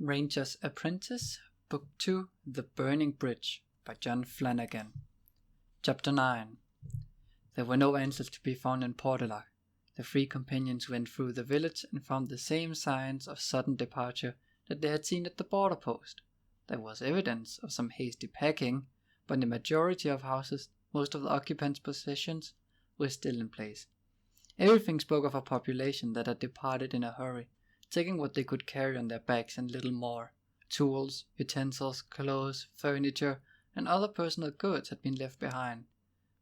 Ranger's Apprentice, Book 2, The Burning Bridge, by John Flanagan. Chapter 9. There were no answers to be found in Portelac. The three companions went through the village and found the same signs of sudden departure that they had seen at the border post. There was evidence of some hasty packing, but in the majority of houses, most of the occupants' possessions were still in place. Everything spoke of a population that had departed in a hurry, taking what they could carry on their backs and little more. Tools, utensils, clothes, furniture, and other personal goods had been left behind.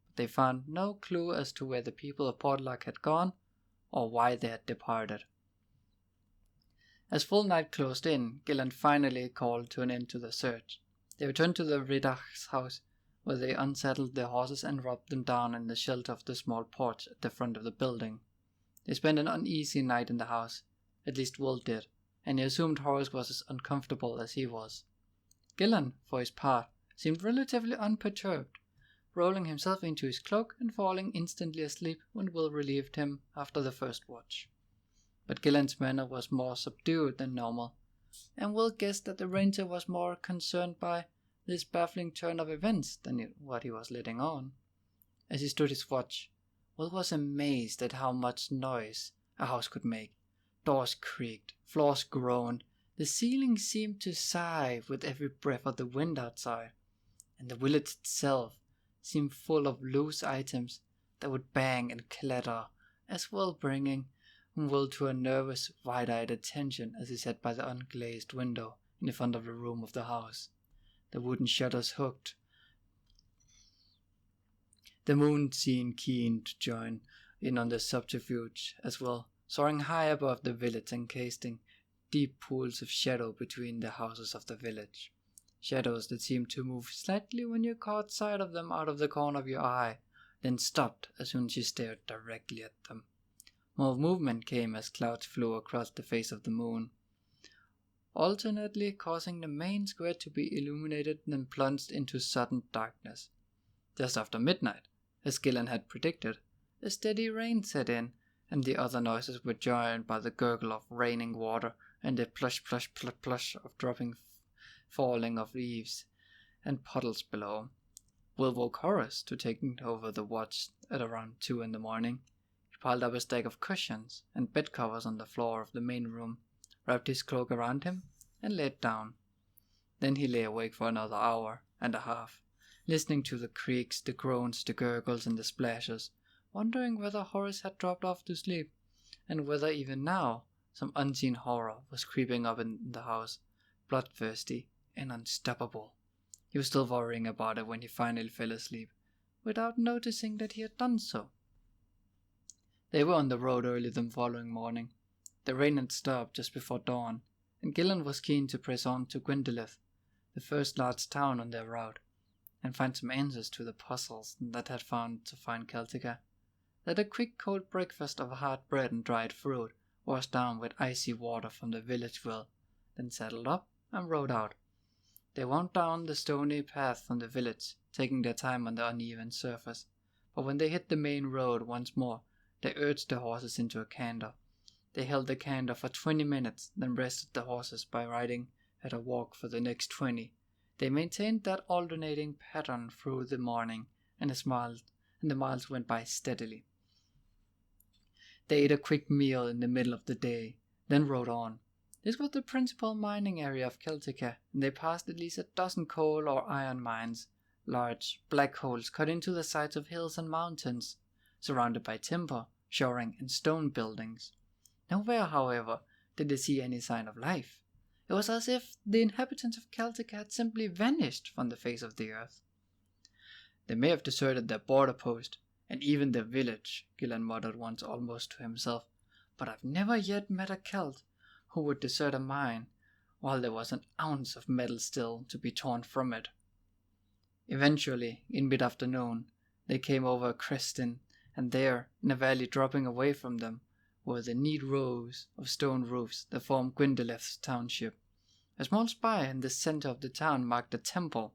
But they found no clue as to where the people of Portelac had gone, or why they had departed. As full night closed in, Gilan finally called to an end to the search. They returned to the Redach's house, where they unsaddled their horses and rubbed them down in the shelter of the small porch at the front of the building. They spent an uneasy night in the house. At least Will did, and he assumed Horace was as uncomfortable as he was. Gilan, for his part, seemed relatively unperturbed, rolling himself into his cloak and falling instantly asleep when Will relieved him after the first watch. But Gilan's manner was more subdued than normal, and Will guessed that the ranger was more concerned by this baffling turn of events than what he was letting on. As he stood his watch, Will was amazed at how much noise a house could make. Doors creaked, floors groaned, the ceiling seemed to sigh with every breath of the wind outside, and the village itself seemed full of loose items that would bang and clatter, as well bringing Will to a nervous, wide-eyed attention as he sat by the unglazed window in the front of the room of the house. The wooden shutters hooked. The moon seemed keen to join in on the subterfuge as well, soaring high above the village and casting deep pools of shadow between the houses of the village. Shadows that seemed to move slightly when you caught sight of them out of the corner of your eye, then stopped as soon as you stared directly at them. More movement came as clouds flew across the face of the moon, alternately causing the main square to be illuminated and then plunged into sudden darkness. Just after midnight, as Gilan had predicted, a steady rain set in, and the other noises were joined by the gurgle of raining water and the plush plush plush plush of falling of leaves and puddles below. Will woke Horace to taking over the watch at around 2 in the morning. He piled up a stack of cushions and bed covers on the floor of the main room, wrapped his cloak around him, and laid down. Then he lay awake for another hour and a half, listening to the creaks, the groans, the gurgles, and the splashes, wondering whether Horace had dropped off to sleep, and whether even now some unseen horror was creeping up in the house, bloodthirsty and unstoppable. He was still worrying about it when he finally fell asleep, without noticing that he had done so. They were on the road early the following morning. The rain had stopped just before dawn, and Gilan was keen to press on to Gwyndeleth, the first large town on their route, and find some answers to the puzzles that had found to find Celtica. That a quick cold breakfast of hard bread and dried fruit, washed down with icy water from the village well, then saddled up and rode out. They wound down the stony path from the village, taking their time on the uneven surface, but when they hit the main road once more, they urged their horses into a canter. They held the canter for 20 minutes, then rested the horses by riding at a walk for the next 20. They maintained that alternating pattern through the morning, and the miles went by steadily. They ate a quick meal in the middle of the day, then rode on. This was the principal mining area of Celtica, and they passed at least a dozen coal or iron mines, large black holes cut into the sides of hills and mountains, surrounded by timber, shoring, and stone buildings. Nowhere, however, did they see any sign of life. It was as if the inhabitants of Celtica had simply vanished from the face of the earth. They may have deserted their border post, and even their village, Gilan muttered once almost to himself, but I've never yet met a Celt who would desert a mine while there was an ounce of metal still to be torn from it. Eventually, in mid-afternoon, they came over a creston, and there, in a valley dropping away from them, were the neat rows of stone roofs that formed Gwyndeleth's township. A small spire in the center of the town marked a temple.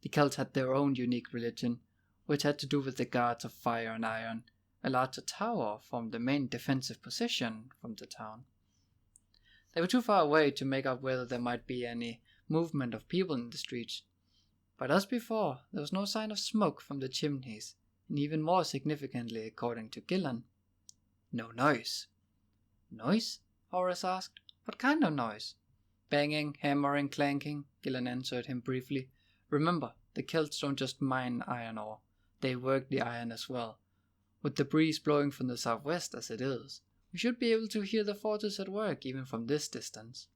The Celts had their own unique religion, which had to do with the gods of fire and iron. A larger tower formed the main defensive position from the town. They were too far away to make out whether there might be any movement of people in the streets. But as before, there was no sign of smoke from the chimneys, and even more significantly, according to Gilan, no noise. Noise? Horace asked. What kind of noise? Banging, hammering, clanking, Gilan answered him briefly. Remember, the Celts don't just mine iron ore, they work the iron as well. With the breeze blowing from the southwest as it is, we should be able to hear the forges at work even from this distance.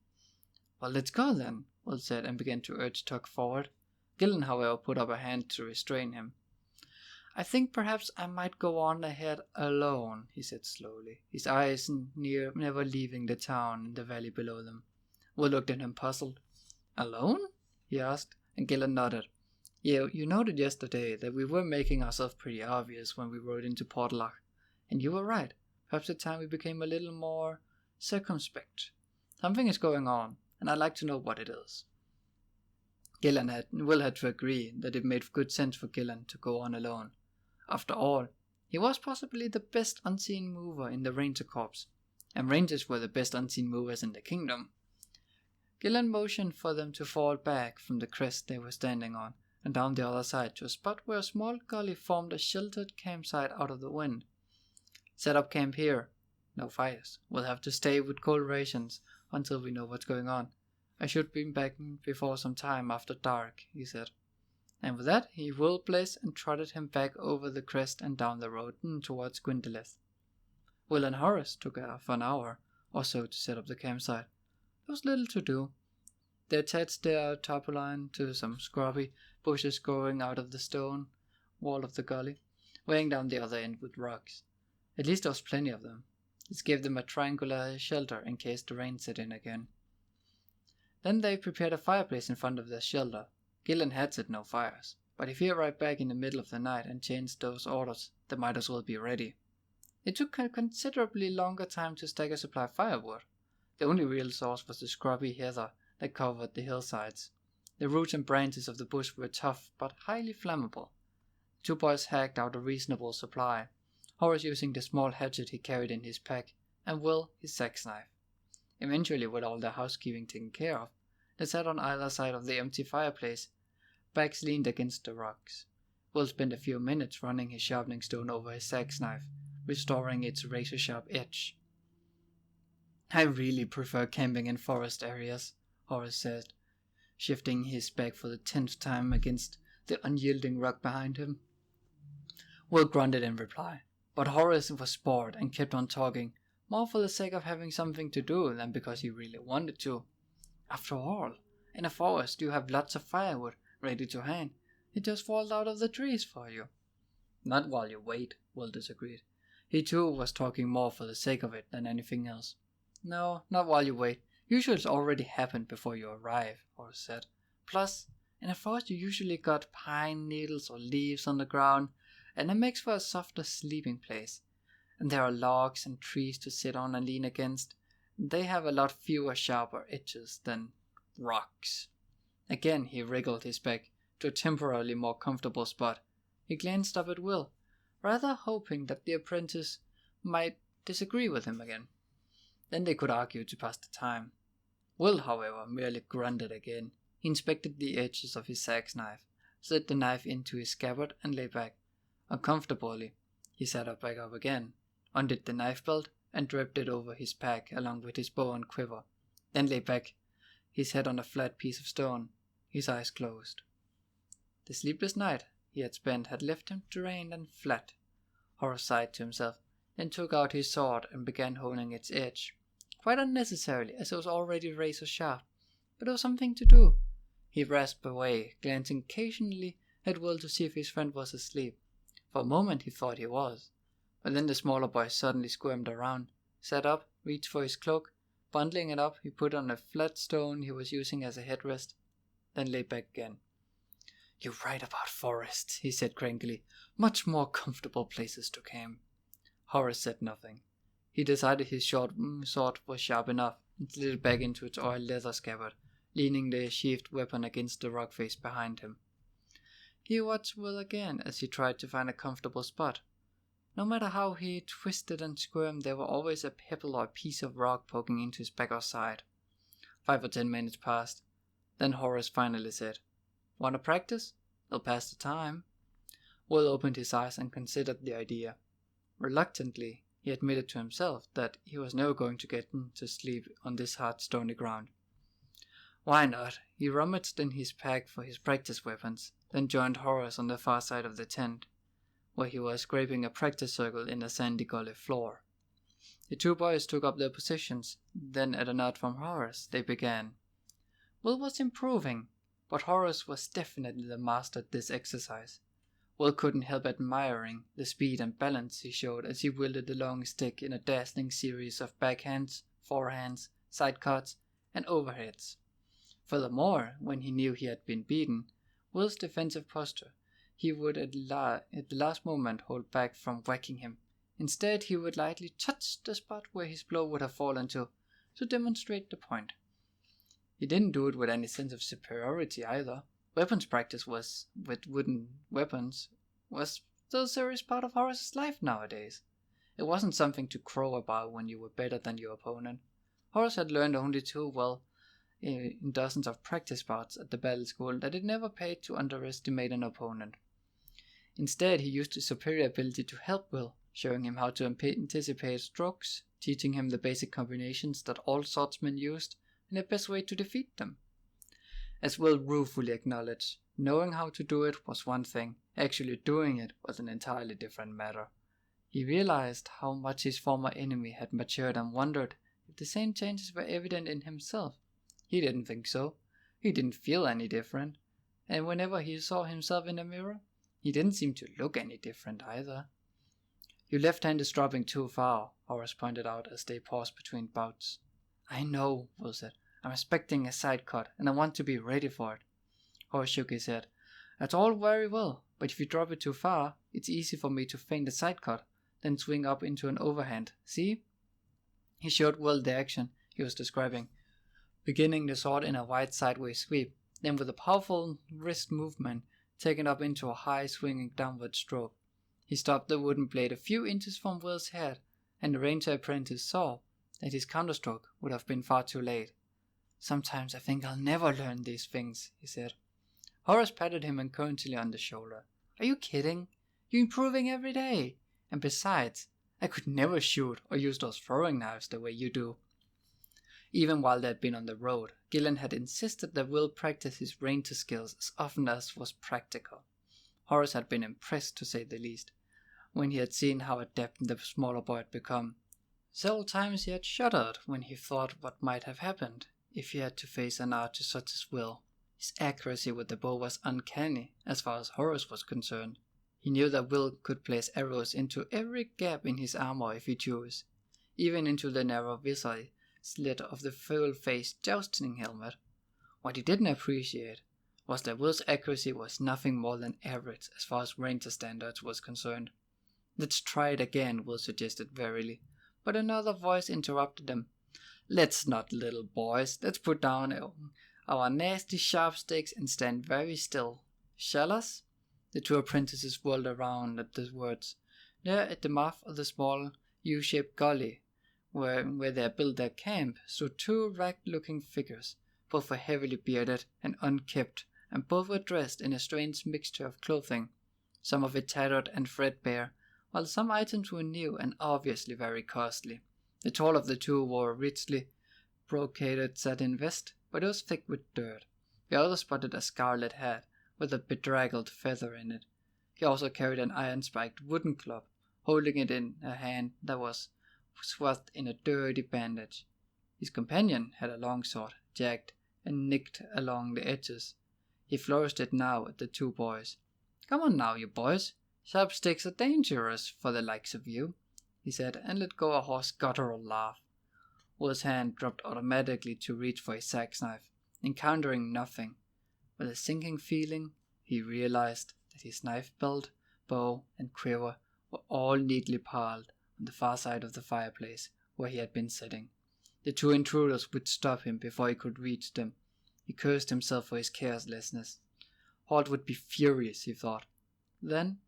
Well, let's go then, Will said, and began to urge Tuck forward. Gilan, however, put up a hand to restrain him. I think perhaps I might go on ahead alone, he said slowly, his eyes never leaving the town and the valley below them. Will looked at him puzzled. Alone? He asked, and Gilan nodded. Yeah, you noted yesterday that we were making ourselves pretty obvious when we rode into Portlock, and you were right. Perhaps at time we became a little more circumspect. Something is going on, and I'd like to know what it is. Will had to agree that it made good sense for Gilan to go on alone. After all, he was possibly the best unseen mover in the Ranger Corps, and Rangers were the best unseen movers in the kingdom. Gilan motioned for them to fall back from the crest they were standing on, and down the other side to a spot where a small gully formed a sheltered campsite out of the wind. Set up camp here. No fires. We'll have to stay with cold rations until we know what's going on. I should be back before some time after dark, he said. And with that, he wheeled Blaze and trotted him back over the crest and down the road towards Gwyndeleth. Will and Horace took off an hour or so to set up the campsite. There was little to do. They attached their tarpaulin to some scrubby bushes growing out of the stone wall of the gully, weighing down the other end with rocks. At least there was plenty of them. This gave them a triangular shelter in case the rain set in again. Then they prepared a fireplace in front of their shelter. Gilan had set no fires, but if he arrived back in the middle of the night and changed those orders, they might as well be ready. It took a considerably longer time to stagger supply firewood. The only real source was the scrubby heather that covered the hillsides. The roots and branches of the bush were tough but highly flammable. The two boys hacked out a reasonable supply, Horace using the small hatchet he carried in his pack, and Will his sex knife. Eventually, with all their housekeeping taken care of, they sat on either side of the empty fireplace, backs leaned against the rocks. Will spent a few minutes running his sharpening stone over his sex knife, restoring its razor-sharp edge. I really prefer camping in forest areas, Horace said, shifting his back for the 10th time against the unyielding rock behind him. Will grunted in reply, but Horace was bored and kept on talking, more for the sake of having something to do than because he really wanted to. After all, in a forest you have lots of firewood ready to hand. It just falls out of the trees for you. Not while you wait, Will disagreed. He too was talking more for the sake of it than anything else. No, not while you wait. Usually it's already happened before you arrive, Horace said. Plus, in a forest you usually got pine needles or leaves on the ground, and it makes for a softer sleeping place. And there are logs and trees to sit on and lean against. They have a lot fewer sharper edges than rocks. Again he wriggled his back to a temporarily more comfortable spot. He glanced up at Will, rather hoping that the apprentice might disagree with him again. Then they could argue to pass the time. Will, however, merely grunted again. He inspected the edges of his sex knife, slid the knife into his scabbard, and lay back. Uncomfortably, he sat up back up again, undid the knife belt, and draped it over his pack along with his bow and quiver, then lay back, his head on a flat piece of stone, his eyes closed. The sleepless night he had spent had left him drained and flat. Horace sighed to himself, then took out his sword and began honing its edge. Quite unnecessarily, as it was already razor sharp, but there was something to do. He rasped away, glancing occasionally at Will to see if his friend was asleep. For a moment he thought he was, but then the smaller boy suddenly squirmed around, sat up, reached for his cloak. Bundling it up, he put on a flat stone he was using as a headrest, then lay back again. "You're right about forests," he said crankily. "Much more comfortable places to camp." Horace said nothing. He decided his short sword was sharp enough and slid it back into its oiled leather scabbard, leaning the sheathed weapon against the rock face behind him. He watched Will again as he tried to find a comfortable spot. No matter how he twisted and squirmed, there were always a pebble or a piece of rock poking into his back or side. 5 or 10 minutes passed. Then Horace finally said, "Want to practice? It'll pass the time." Will opened his eyes and considered the idea. Reluctantly, he admitted to himself that he was never going to get to sleep on this hard, stony ground. Why not? He rummaged in his pack for his practice weapons, then joined Horace on the far side of the tent, where he was scraping a practice circle in the sandy gully floor. The two boys took up their positions, then at a nod from Horace, they began. Will was improving, but Horace was definitely the master at this exercise. Will couldn't help admiring the speed and balance he showed as he wielded the long stick in a dazzling series of backhands, forehands, side cuts, and overheads. Furthermore, when he knew he had been beaten, Will's defensive posture, he would at the last moment hold back from whacking him. Instead, he would lightly touch the spot where his blow would have fallen to demonstrate the point. He didn't do it with any sense of superiority either. Weapons practice with wooden weapons was still a serious part of Horace's life nowadays. It wasn't something to crow about when you were better than your opponent. Horace had learned only too well in dozens of practice bouts at the battle school that it never paid to underestimate an opponent. Instead, he used his superior ability to help Will, showing him how to anticipate strokes, teaching him the basic combinations that all swordsmen used, and the best way to defeat them. As Will ruefully acknowledged, knowing how to do it was one thing, actually doing it was an entirely different matter. He realized how much his former enemy had matured and wondered if the same changes were evident in himself. He didn't think so. He didn't feel any different, and whenever he saw himself in the mirror, he didn't seem to look any different either. Your left hand is dropping too far, Horace pointed out as they paused between bouts. I know, Will said. I'm expecting a side cut, and I want to be ready for it. Horace shook his head. That's all very well, but if you drop it too far, it's easy for me to feint a side cut, then swing up into an overhand. See? He showed Will the action he was describing, beginning the sword in a wide sideways sweep, then with a powerful wrist movement, taken up into a high swinging downward stroke. He stopped the wooden blade a few inches from Will's head, and the ranger apprentice saw that his counterstroke would have been far too late. Sometimes I think I'll never learn these things, he said. Horace patted him encouragingly on the shoulder. Are you kidding? You're improving every day. And besides, I could never shoot or use those throwing knives the way you do. Even while they had been on the road, Gilan had insisted that Will practice his ranger skills as often as was practical. Horace had been impressed, to say the least, when he had seen how adept the smaller boy had become. Several times he had shuddered when he thought what might have happened if he had to face an archer such as Will. His accuracy with the bow was uncanny as far as Horace was concerned. He knew that Will could place arrows into every gap in his armor if he chose, even into the narrow visor slit of the full-faced jousting helmet. What he didn't appreciate was that Will's accuracy was nothing more than average as far as ranger standards was concerned. Let's try it again, Will suggested wearily, but another voice interrupted them. Let's not, little boys. Let's put down our nasty sharp sticks and stand very still. Shall us? The two apprentices whirled around at the words. There at the mouth of the small U-shaped gully, where they had built their camp, stood two ragged-looking figures. Both were heavily bearded and unkempt, and both were dressed in a strange mixture of clothing, some of it tattered and threadbare, while some items were new and obviously very costly. The tall of the two wore a richly brocaded satin vest, but it was thick with dirt. The other sported a scarlet hat with a bedraggled feather in it. He also carried an iron-spiked wooden club, holding it in a hand that was swathed in a dirty bandage. His companion had a long sword, jagged and nicked along the edges. He flourished it now at the two boys. Come on now, you boys. Sharp sticks are dangerous for the likes of you, he said, and let go a hoarse guttural laugh. Will's hand dropped automatically to reach for his sax knife, encountering nothing. With a sinking feeling, he realized that his knife belt, bow, and quiver were all neatly piled on the far side of the fireplace where he had been sitting. The two intruders would stop him before he could reach them. He cursed himself for his carelessness. Halt would be furious, he thought. Then,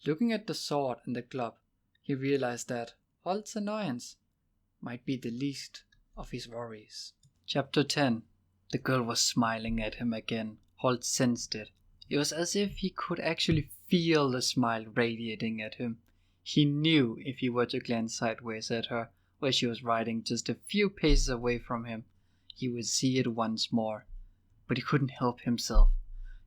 looking at the sword and the club, He realized that Halt's annoyance might be the least of his worries. Chapter 10. The girl was smiling at him again. Halt sensed it. It was as if he could actually feel the smile radiating at him. He knew if he were to glance sideways at her, where she was riding just a few paces away from him, he would see it once more. But he couldn't help himself.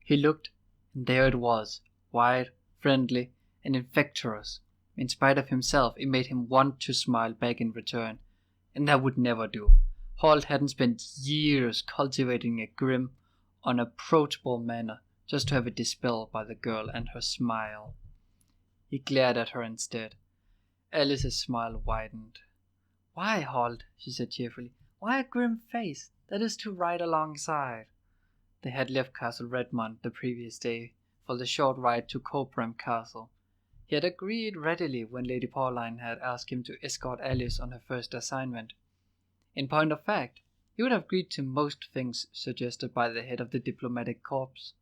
He looked, and there it was, wide, friendly, and infectious. In spite of himself, it made him want to smile back in return. And that would never do. Halt hadn't spent years cultivating a grim, unapproachable manner just to have it dispelled by the girl and her smile. He glared at her instead. Alyss's smile widened. "Why, Halt?" she said cheerfully. "Why a grim face? That is to ride alongside." They had left Castle Redmond the previous day for the short ride to Cobram Castle. He had agreed readily when Lady Pauline had asked him to escort Alyss on her first assignment. In point of fact, he would have agreed to most things suggested by the head of the diplomatic corps.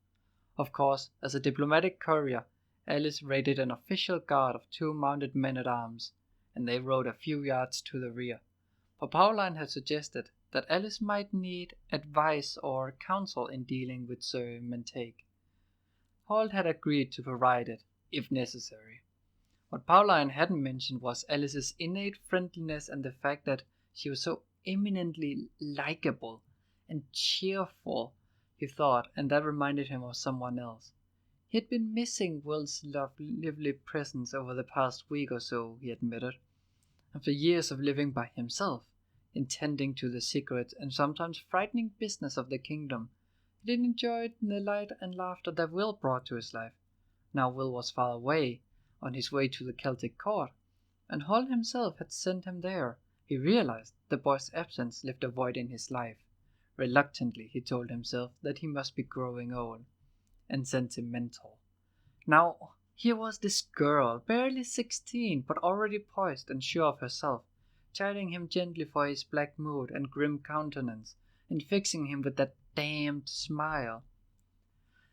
Of course, as a diplomatic courier, Alyss raided an official guard of 2 mounted men-at-arms, and they rode a few yards to the rear. But Pauline had suggested that Alyss might need advice or counsel in dealing with Sir Mentake. Halt had agreed to provide it, if necessary. What Pauline hadn't mentioned was Alyss's innate friendliness and the fact that she was so eminently likable and cheerful, he thought, and that reminded him of someone else. He had been missing Will's lively presence over the past week or so, he admitted. After years of living by himself, attending to the secret and sometimes frightening business of the kingdom, he did enjoy the light and laughter that Will brought to his life. Now Will was far away, on his way to the Celtic court, and Halt himself had sent him there. He realized the boy's absence left a void in his life. Reluctantly, he told himself that he must be growing old and sentimental. Now, here was this girl, barely 16, but already poised and sure of herself, chiding him gently for his black mood and grim countenance, and fixing him with that damned smile.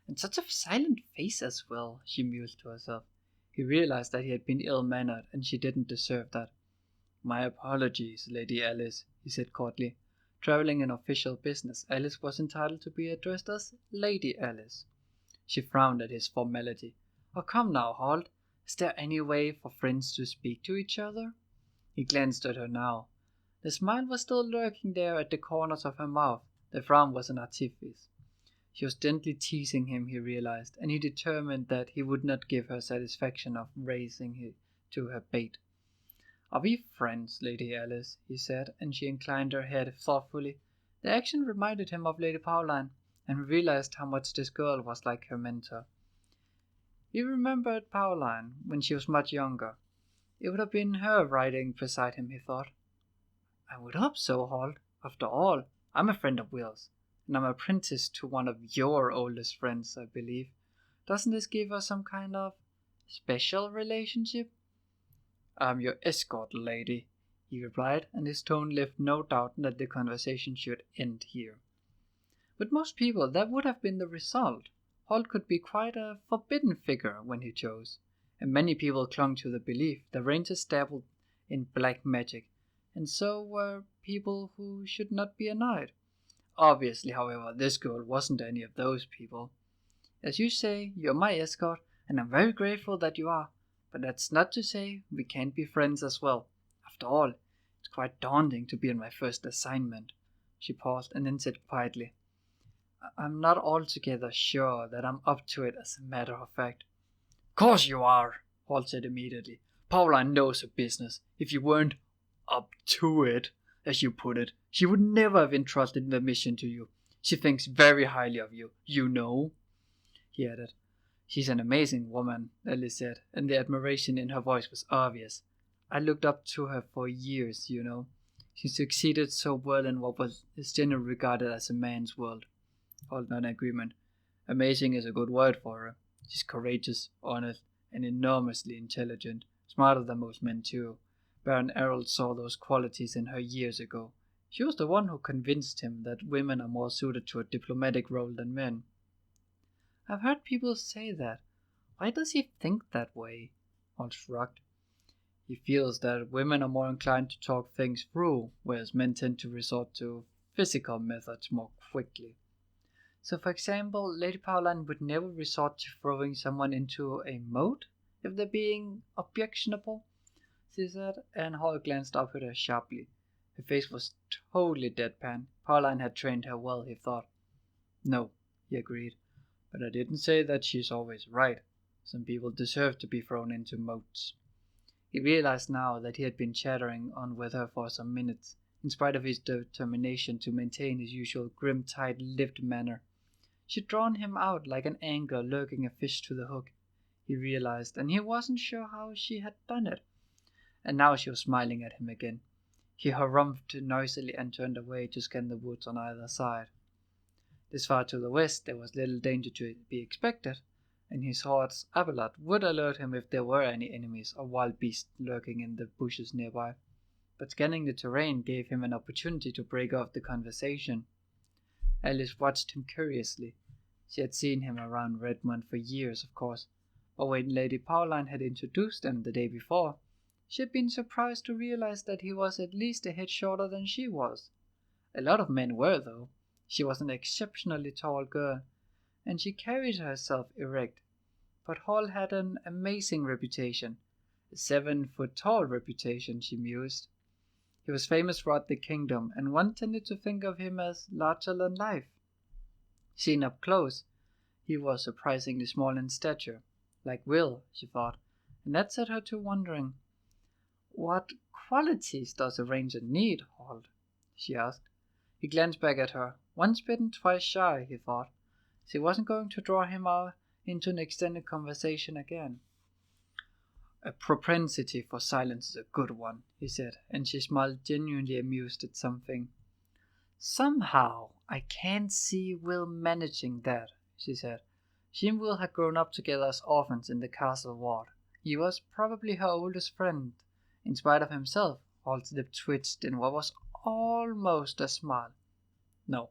And such a silent face as well, she mused to herself. He realized that he had been ill-mannered, and she didn't deserve that. "My apologies, Lady Alyss," he said coldly. Traveling in official business, Alyss was entitled to be addressed as Lady Alyss. She frowned at his formality. "Oh, come now, Halt. Is there any way for friends to speak to each other?" He glanced at her now. The smile was still lurking there at the corners of her mouth. The frown was an artifice. She was gently teasing him, he realized, and he determined that he would not give her satisfaction of raising to her bait. "Are we friends, Lady Alyss?" he said, and she inclined her head thoughtfully. The action reminded him of Lady Pauline, and he realized how much this girl was like her mentor. He remembered Pauline when she was much younger. It would have been her riding beside him, he thought. "I would hope so, Halt. After all, I'm a friend of Will's, and I'm apprentice to one of your oldest friends, I believe. Doesn't this give us some kind of special relationship?" "I'm your escort, lady," he replied, and his tone left no doubt that the conversation should end here. With most people, that would have been the result. Halt could be quite a forbidden figure when he chose, and many people clung to the belief that rangers dabbled in black magic, and so were people who should not be annoyed. Obviously, however, this girl wasn't any of those people. "As you say, you're my escort, and I'm very grateful that you are, but that's not to say we can't be friends as well. After all, it's quite daunting to be on my first assignment." She paused and then said quietly, "I'm not altogether sure that I'm up to it, as a matter of fact." "Course you are," Halt said immediately. "Pauline knows her business. If you weren't up to it, as you put it, she would never have entrusted the mission to you. She thinks very highly of you, you know," he added. "She's an amazing woman," Alyss said, and the admiration in her voice was obvious. "I looked up to her for years, you know. She succeeded so well in what is generally regarded as a man's world." Halt nodded agreement. "Amazing is a good word for her. She's courageous, honest, and enormously intelligent. Smarter than most men, too. Baron Errol saw those qualities in her years ago. She was the one who convinced him that women are more suited to a diplomatic role than men." "I've heard people say that. Why does he think that way?" Halt shrugged. He feels that women are more inclined to talk things through, whereas men tend to resort to physical methods more quickly. So, for example, Lady Pauline would never resort to throwing someone into a moat if they're being objectionable, she said, and Hall glanced up at her sharply. Her face was totally deadpan. Pauline had trained her well, he thought. No, he agreed, but I didn't say that she's always right. Some people deserve to be thrown into moats. He realized now that he had been chattering on with her for some minutes, in spite of his determination to maintain his usual grim, tight-lipped manner. She'd drawn him out like an angler lurking a fish to the hook, he realized, and he wasn't sure how she had done it. And now she was smiling at him again. He harumphed noisily and turned away to scan the woods on either side. This far to the west there was little danger to be expected, and his horse Abelard would alert him if there were any enemies or wild beasts lurking in the bushes nearby. But scanning the terrain gave him an opportunity to break off the conversation. Alyss watched him curiously. She had seen him around Redmond for years, of course, but when Lady Pauline had introduced him the day before, she had been surprised to realize that he was at least a head shorter than she was. A lot of men were, though. She was an exceptionally tall girl, and she carried herself erect. But Hall had an amazing reputation, a 7-foot-tall reputation, she mused. He was famous throughout the kingdom, and one tended to think of him as larger than life. Seen up close, he was surprisingly small in stature, like Will, she thought, and that set her to wondering, "What qualities does a ranger need, Halt?" she asked. He glanced back at her. Once bitten, twice shy, he thought. She wasn't going to draw him out into an extended conversation again. A propensity for silence is a good one, he said, and she smiled, genuinely amused at something. Somehow, I can't see Will managing that, she said. She and Will had grown up together as orphans in the castle ward. He was probably her oldest friend. In spite of himself, Halt's lip twitched in what was almost a smile. No,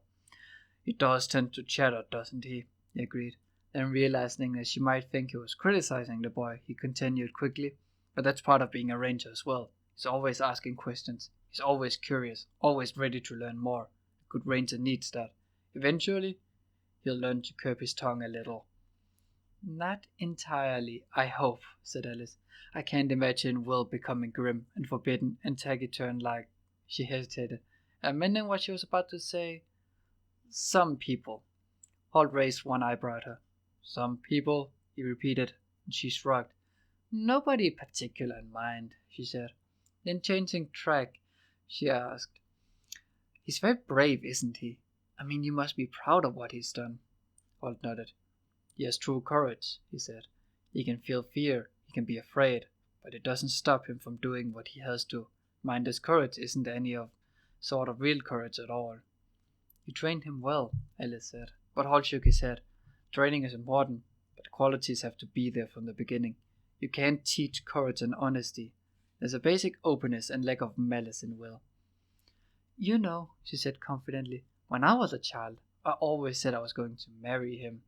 he does tend to chatter, doesn't he? He agreed. Then realizing that she might think he was criticizing the boy, he continued quickly. But that's part of being a ranger as well. He's always asking questions. He's always curious, always ready to learn more. A good ranger needs that. Eventually, he'll learn to curb his tongue a little. Not entirely, I hope, said Alyss. I can't imagine Will becoming grim and forbidden and taciturn like... She hesitated, amending what she was about to say. Some people. Halt raised one eyebrow at her. Some people, he repeated, and she shrugged. Nobody particular in mind, she said. Then changing track, she asked, He's very brave, isn't he? I mean, you must be proud of what he's done. Halt nodded. He has true courage, he said. He can feel fear, he can be afraid, but it doesn't stop him from doing what he has to. Mind his courage isn't any of sort of real courage at all. You trained him well, Alyss said, but Halt shook his head. Training is important, but the qualities have to be there from the beginning. You can't teach courage and honesty. There's a basic openness and lack of malice in Will. You know, she said confidently, when I was a child, I always said I was going to marry him.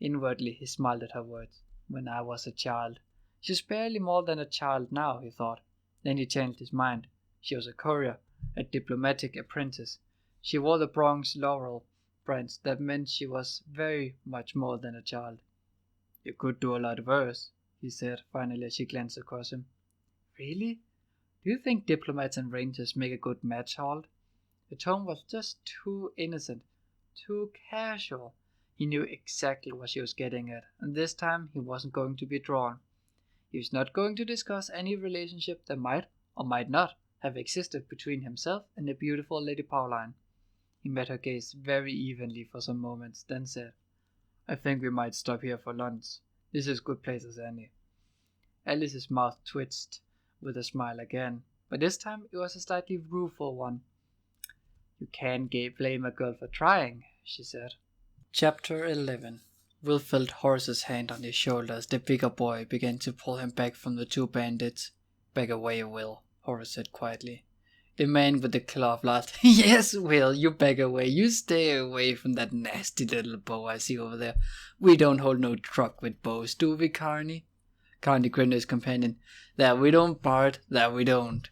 Inwardly, he smiled at her words. When I was a child. She's barely more than a child now, he thought. Then he changed his mind. She was a courier, a diplomatic apprentice. She wore the bronze laurel branch that meant she was very much more than a child. You could do a lot worse, he said finally as she glanced across him. Really? Do you think diplomats and rangers make a good match, Halt? The tone was just too innocent, too casual. He knew exactly what she was getting at, and this time he wasn't going to be drawn. He was not going to discuss any relationship that might or might not have existed between himself and the beautiful Lady Pauline. He met her gaze very evenly for some moments, then said, I think we might stop here for lunch. This is as good place as any. Alyss's mouth twitched with a smile again, but this time it was a slightly rueful one. You can't blame a girl for trying, she said. Chapter 11. Will felt Horace's hand on his shoulder as the bigger boy began to pull him back from the two bandits. Back away, Will, Horace said quietly. The man with the glove laughed. Yes, Will, you back away. You stay away from that nasty little bow I see over there. We don't hold no truck with bows, do we, Carney? Carney grinned at his companion. That we don't, Bart, that we don't.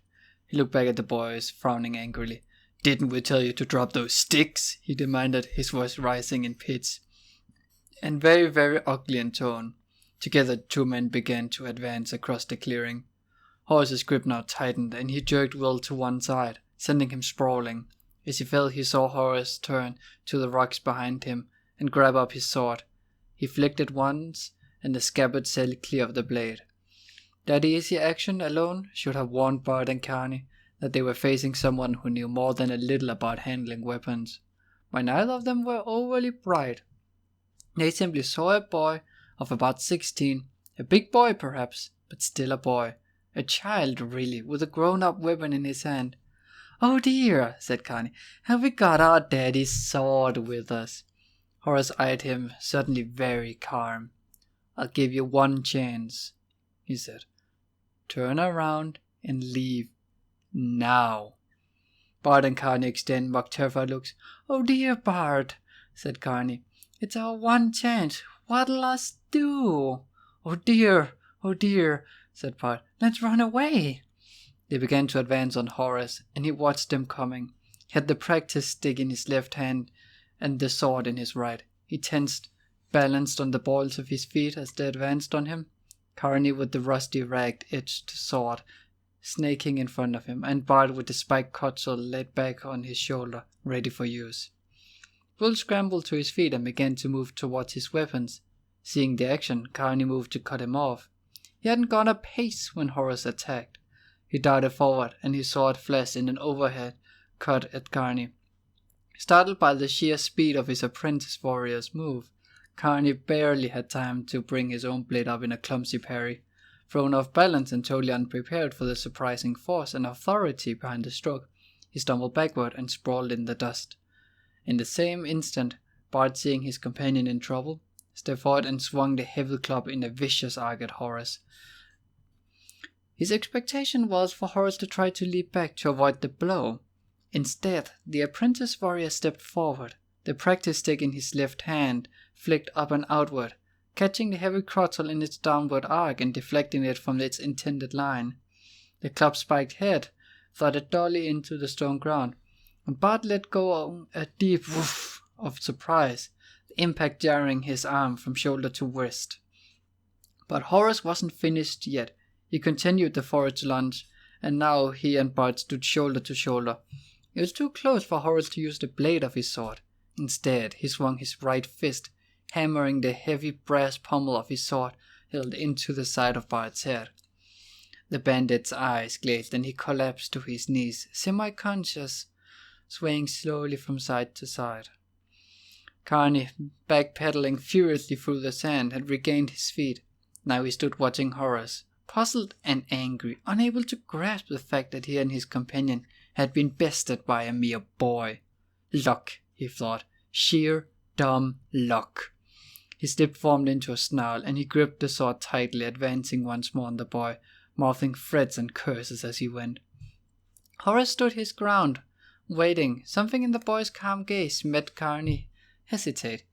He looked back at the boys, frowning angrily. Didn't we tell you to drop those sticks? He demanded, his voice rising in pitch and very, very ugly in tone. Together, the two men began to advance across the clearing. Horace's grip now tightened, and he jerked Will to one side, sending him sprawling. As he fell, he saw Horace turn to the rocks behind him and grab up his sword. He flicked it once, and the scabbard sailed clear of the blade. That easy action alone should have warned Bart and Carney that they were facing someone who knew more than a little about handling weapons. But neither of them were overly bright. They simply saw a boy of about 16, a big boy perhaps, but still a boy. A child, really, with a grown-up weapon in his hand. Oh dear, said Carney, have we got our daddy's sword with us? Horace eyed him, suddenly very calm. I'll give you one chance, he said. Turn around and leave. Now. Bart and Carney exchanged mock terrified looks. Oh dear, Bart, said Carney. It's our one chance. What'll us do? Oh dear, said Bart. Let's run away. They began to advance on Horace, and he watched them coming. He had the practice stick in his left hand and the sword in his right. He tensed, balanced on the balls of his feet as they advanced on him. Carney with the rusty ragged-edged sword snaking in front of him, and Bart with the spiked cudgel laid back on his shoulder, ready for use. Will scrambled to his feet and began to move towards his weapons. Seeing the action, Carney moved to cut him off. He hadn't gone a pace when Horace attacked. He darted forward, and his sword flashed in an overhead cut at Carney. Startled by the sheer speed of his apprentice warrior's move, Carney barely had time to bring his own blade up in a clumsy parry. Thrown off balance and totally unprepared for the surprising force and authority behind the stroke, he stumbled backward and sprawled in the dust. In the same instant, Bart, seeing his companion in trouble, stepped forward and swung the heavy club in a vicious arc at Horace. His expectation was for Horace to try to leap back to avoid the blow. Instead, the apprentice warrior stepped forward, the practice stick in his left hand flicked up and outward, catching the heavy cudgel in its downward arc and deflecting it from its intended line. The club's spiked head thudded dully into the stone ground, and Bart let go a deep woof of surprise, the impact jarring his arm from shoulder to wrist. But Horace wasn't finished yet. He continued the forward lunge, and now he and Bart stood shoulder to shoulder. It was too close for Horace to use the blade of his sword. Instead, he swung his right fist, hammering the heavy brass pommel of his sword held into the side of Bart's head. The bandit's eyes glazed, and he collapsed to his knees, semi-conscious, swaying slowly from side to side. Carney, backpedaling furiously through the sand, had regained his feet. Now he stood watching Horace, puzzled and angry, unable to grasp the fact that he and his companion had been bested by a mere boy. Luck, he thought. Sheer, dumb luck. His lip formed into a snarl, and he gripped the sword tightly, advancing once more on the boy, mouthing threats and curses as he went. Horace stood his ground, waiting. Something in the boy's calm gaze made Carney hesitate.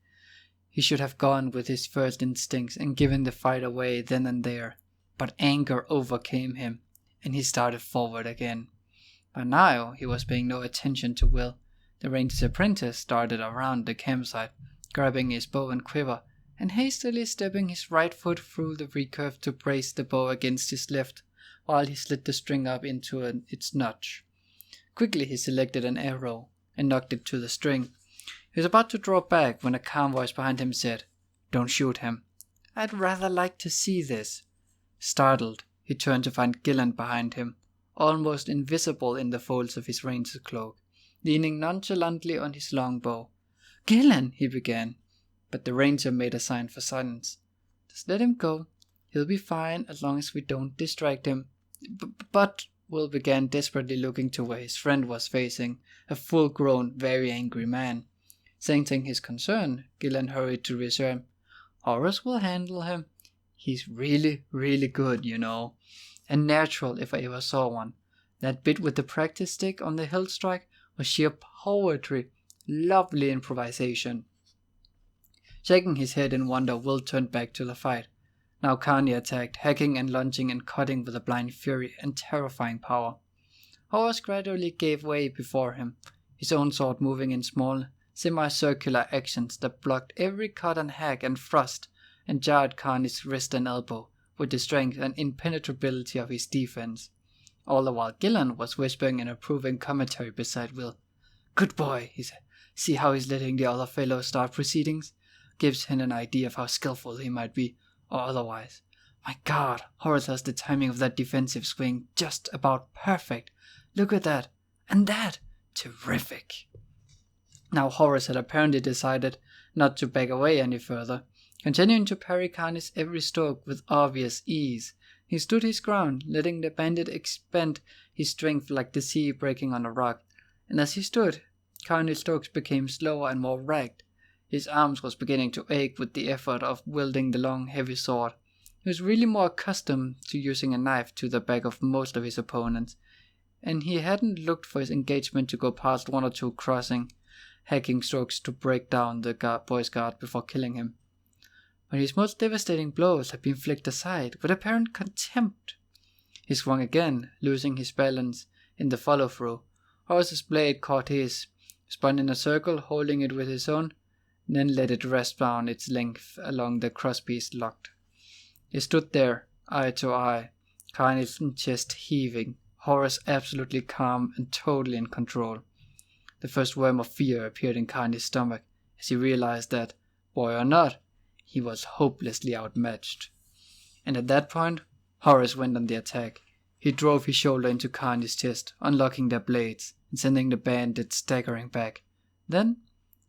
He should have gone with his first instincts and given the fight away then and there. But anger overcame him, and he started forward again. But now he was paying no attention to Will. The ranger's apprentice darted around the campsite, grabbing his bow and quiver, and hastily stepping his right foot through the recurve to brace the bow against his left, while he slid the string up into its notch. Quickly he selected an arrow, and knocked it to the string. He was about to draw back when a calm voice behind him said, "Don't shoot him. I'd rather like to see this." Startled, he turned to find Gilan behind him, almost invisible in the folds of his ranger's cloak, leaning nonchalantly on his longbow. "Gilan," he began, but the ranger made a sign for silence. "Just let him go. He'll be fine as long as we don't distract him." But Will began, desperately looking to where his friend was facing, a full-grown, very angry man. Sensing his concern, Gilan hurried to reassure him. "Horace will handle him. He's really, really good, you know. And natural if I ever saw one. That bit with the practice stick on the hill strike was sheer poetry. Lovely improvisation." Shaking his head in wonder, Will turned back to the fight. Now Carney attacked, hacking and lunging and cutting with a blind fury and terrifying power. Horace gradually gave way before him, his own sword moving in small, semicircular actions that blocked every cut and hack and thrust and jarred Carney's wrist and elbow with the strength and impenetrability of his defense. All the while Gilan was whispering an approving commentary beside Will. "Good boy," he said. "See how he's letting the other fellow start proceedings? Gives him an idea of how skillful he might be, or otherwise. My God, Horace has the timing of that defensive swing just about perfect. Look at that. And that. Terrific." Now Horace had apparently decided not to back away any further, continuing to parry Carney's every stroke with obvious ease. He stood his ground, letting the bandit expend his strength like the sea breaking on a rock, and as he stood, Carney's strokes became slower and more ragged. His arms was beginning to ache with the effort of wielding the long, heavy sword. He was really more accustomed to using a knife to the back of most of his opponents, and he hadn't looked for his engagement to go past one or two crossing, hacking strokes to break down the boy's guard before killing him. But his most devastating blows had been flicked aside with apparent contempt. He swung again, losing his balance in the follow-through. Horace's blade caught his, spun in a circle, holding it with his own, then let it rest down its length along the crosspiece locked. He stood there, eye to eye, Carney's chest heaving, Horace absolutely calm and totally in control. The first worm of fear appeared in Carney's stomach as he realized that, boy or not, he was hopelessly outmatched. And at that point, Horace went on the attack. He drove his shoulder into Carney's chest, unlocking their blades and sending the bandit staggering back. Then,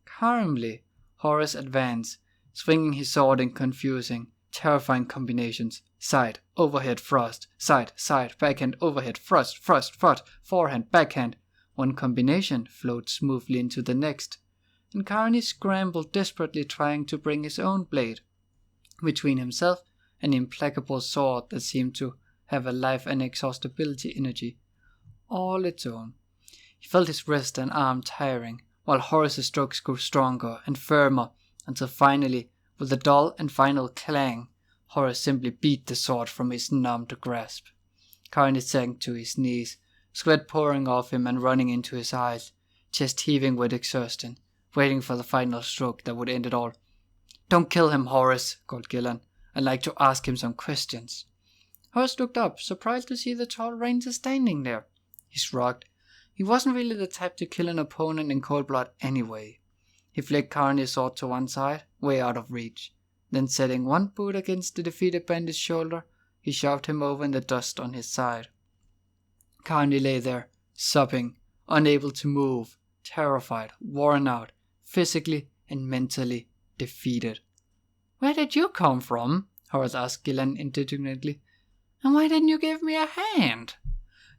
calmly, Horace advanced, swinging his sword in confusing, terrifying combinations. Side, overhead, thrust, side, backhand, overhead, thrust, forehand, backhand. One combination flowed smoothly into the next, and Carney scrambled desperately trying to bring his own blade between himself and the implacable sword that seemed to have a life and exhaustibility energy, all its own. He felt his wrist and arm tiring, while Horace's strokes grew stronger and firmer, until finally, with a dull and final clang, Horace simply beat the sword from his numbed grasp. Carney sank to his knees, sweat pouring off him and running into his eyes, chest heaving with exhaustion, waiting for the final stroke that would end it all. "Don't kill him, Horace," called Gilan. "I'd like to ask him some questions." Horace looked up, surprised to see the tall ranger standing there. He shrugged. He wasn't really the type to kill an opponent in cold blood anyway. He flicked Carney's sword to one side, way out of reach. Then setting one boot against the defeated bandit's shoulder, he shoved him over in the dust on his side. Carney lay there, sobbing, unable to move, terrified, worn out, physically and mentally defeated. "Where did you come from?" Horace asked Gilan indignantly. "And why didn't you give me a hand?"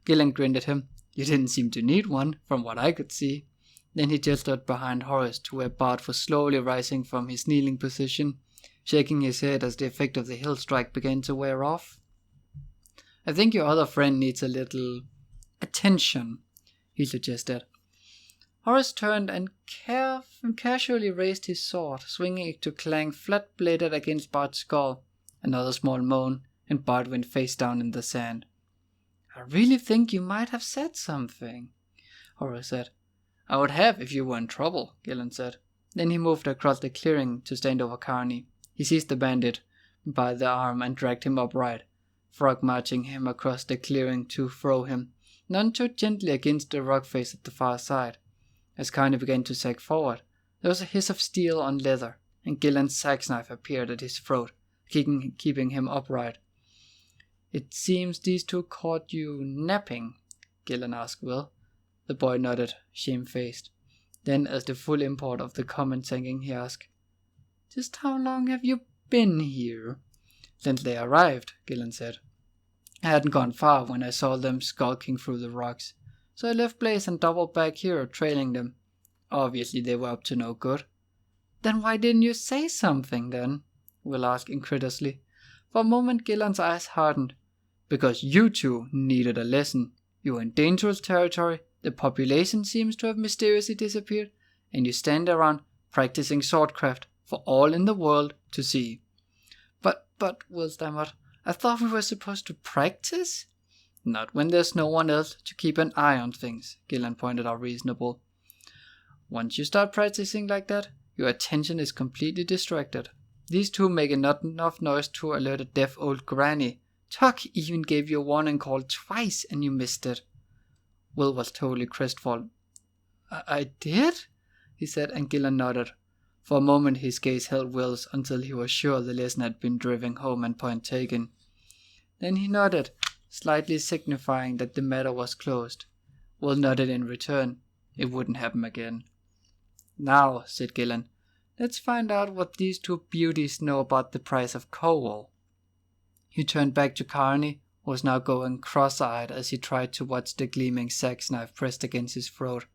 Gilan grinned at him. "You didn't seem to need one, from what I could see." Then he gestured behind Horace to where Bart was slowly rising from his kneeling position, shaking his head as the effect of the hill strike began to wear off. "I think your other friend needs a little attention," he suggested. Horace turned and casually raised his sword, swinging it to clang flat-bladed against Bart's skull. Another small moan, and Bart went face down in the sand. "I really think you might have said something," Horace said. "I would have if you were in trouble," Gilan said. Then he moved across the clearing to stand over Carney. He seized the bandit by the arm and dragged him upright, frog marching him across the clearing to throw him, none too gently, against the rock face at the far side. As Carney began to sag forward, there was a hiss of steel on leather, and Gilan's sax knife appeared at his throat, keeping him upright. "It seems these two caught you napping," Gilan asked Will. The boy nodded, shamefaced. Then, as the full import of the comment sank in, he asked, "Just how long have you been here?" "Since they arrived," Gilan said. "I hadn't gone far when I saw them skulking through the rocks, so I left Blaze and doubled back here, trailing them. Obviously they were up to no good." "Then why didn't you say something, then?" Will asked incredulously. For a moment Gilan's eyes hardened. "Because you two needed a lesson. You were in dangerous territory, the population seems to have mysteriously disappeared, and you stand around practicing swordcraft for all in the world to see." But, Will stammered, I thought we were supposed to practice? Not when there's no one else to keep an eye on things, Gilan pointed out reasonable. Once you start practicing like that, your attention is completely distracted. These two make not enough noise to alert a deaf old granny. Tuck even gave you a warning call twice and you missed it. Will was totally crestfallen. I did? He said, and Gilan nodded. For a moment his gaze held Will's until he was sure the lesson had been driven home and point taken. Then he nodded, slightly signifying that the matter was closed. Will nodded in return. It wouldn't happen again. Now, said Gilan, let's find out what these two beauties know about the price of coal. He turned back to Carney, who was now going cross-eyed as he tried to watch the gleaming sex knife pressed against his throat.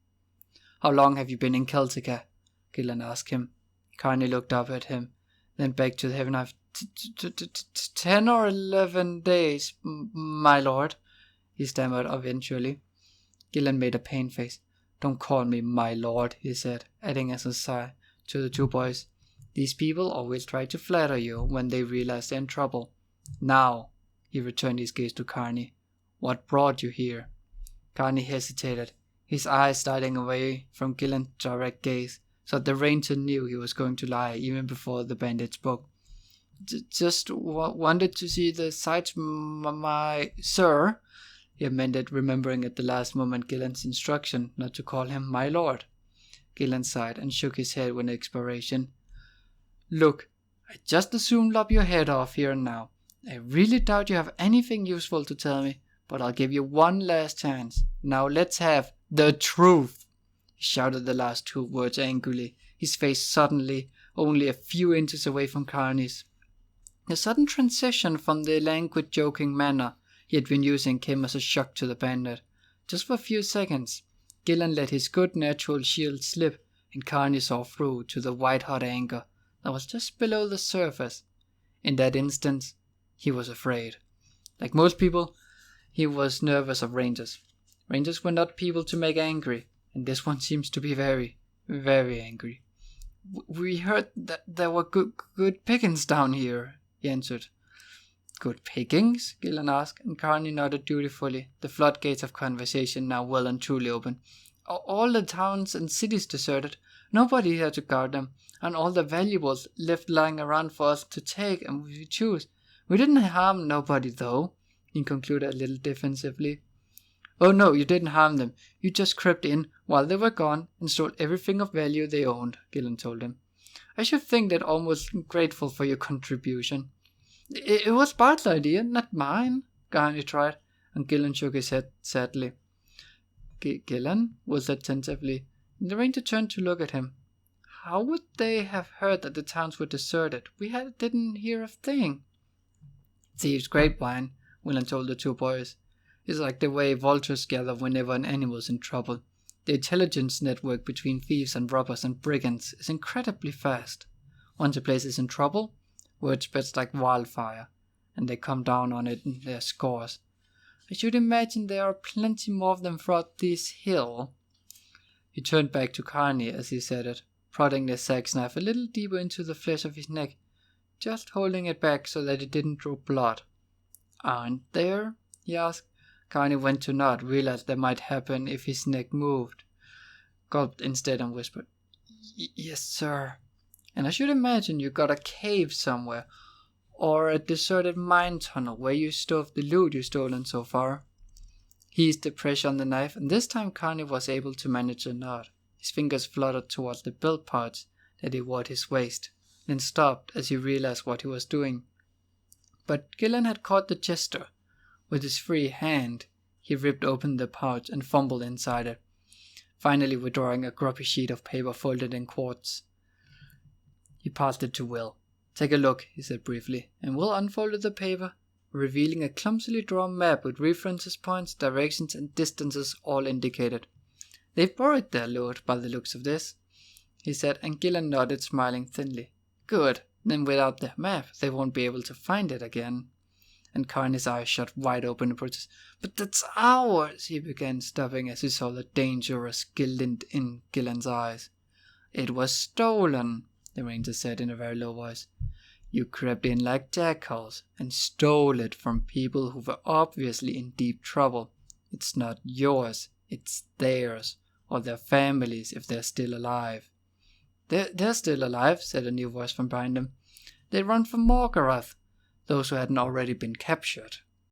How long have you been in Celtica? Gilan asked him. Carney looked up at him, then back to the heavy knife. 10 or 11 days, my lord, he stammered eventually. Gilan made a pained face. Don't call me my lord, he said, adding as a sigh to the two boys. These people always try to flatter you when they realize they're in trouble. Now, he returned his gaze to Carney. What brought you here? Carney hesitated, his eyes starting away from Gilan's direct gaze, so that the ranger knew he was going to lie even before the bandit spoke. Just wanted to see the sights, my sir, he amended, remembering at the last moment Gilan's instruction not to call him my lord. Gilan sighed and shook his head with expiration. Look, I just assume lop your head off here and now. I really doubt you have anything useful to tell me, but I'll give you one last chance. Now let's have the truth. He shouted the last two words angrily, his face suddenly only a few inches away from Carney's. The sudden transition from the languid joking manner he had been using came as a shock to the bandit. Just for a few seconds, Gilan let his good natural shield slip, and Carney saw through to the white-hot anger that was just below the surface. In that instant, he was afraid. Like most people, he was nervous of rangers. Rangers were not people to make angry, and this one seems to be very, very angry. We heard that there were good pickings down here, he answered. Good pickings? Gilan asked, and Carney nodded dutifully, the floodgates of conversation now well and truly open. All the towns and cities deserted, nobody here to guard them, and all the valuables left lying around for us to take and we choose. We didn't harm nobody though, he concluded a little defensively. Oh no, you didn't harm them. You just crept in while they were gone and stole everything of value they owned, Gilan told him. I should think that almost grateful for your contribution. It was Bart's idea, not mine, Carney tried, and Gilan shook his head sadly. Gilan was attentively, and the ranger turned to look at him. How would they have heard that the towns were deserted? We didn't hear a thing. Thieves' grapevine, Gilan told the two boys. It's like the way vultures gather whenever an animal's in trouble. The intelligence network between thieves and robbers and brigands is incredibly fast. Once a place is in trouble, word spreads like wildfire, and they come down on it in their scores. I should imagine there are plenty more of them throughout this hill. He turned back to Carney as he said it, prodding the sax knife a little deeper into the flesh of his neck, just holding it back so that it didn't draw blood. Aren't there? He asked. Carney went to nod, realized that might happen if his neck moved. Gulped instead and whispered, Yes, sir. And I should imagine you got a cave somewhere, or a deserted mine tunnel where you stowed the loot you've stolen so far. He eased the pressure on the knife, and this time Carney was able to manage a nod. His fingers fluttered towards the belt pouch that he wore at his waist, then stopped as he realized what he was doing. But Gilan had caught the gesture. With his free hand, he ripped open the pouch and fumbled inside it, finally withdrawing a grubby sheet of paper folded in quarters. He passed it to Will. Take a look, he said briefly, and Will unfolded the paper, revealing a clumsily drawn map with references points, directions, and distances all indicated. They've borrowed their loot by the looks of this, he said, and Gilan nodded, smiling thinly. Good, then without their map, they won't be able to find it again. And Carney's eyes shut wide open in protest. But that's ours, he began, stopping as he saw the dangerous glint in Gilan's eyes. It was stolen, the ranger said in a very low voice. You crept in like jackals and stole it from people who were obviously in deep trouble. It's not yours, it's theirs, or their families if they're still alive." They're still alive," said a new voice from behind them. "They run for Morgarath, those who hadn't already been captured."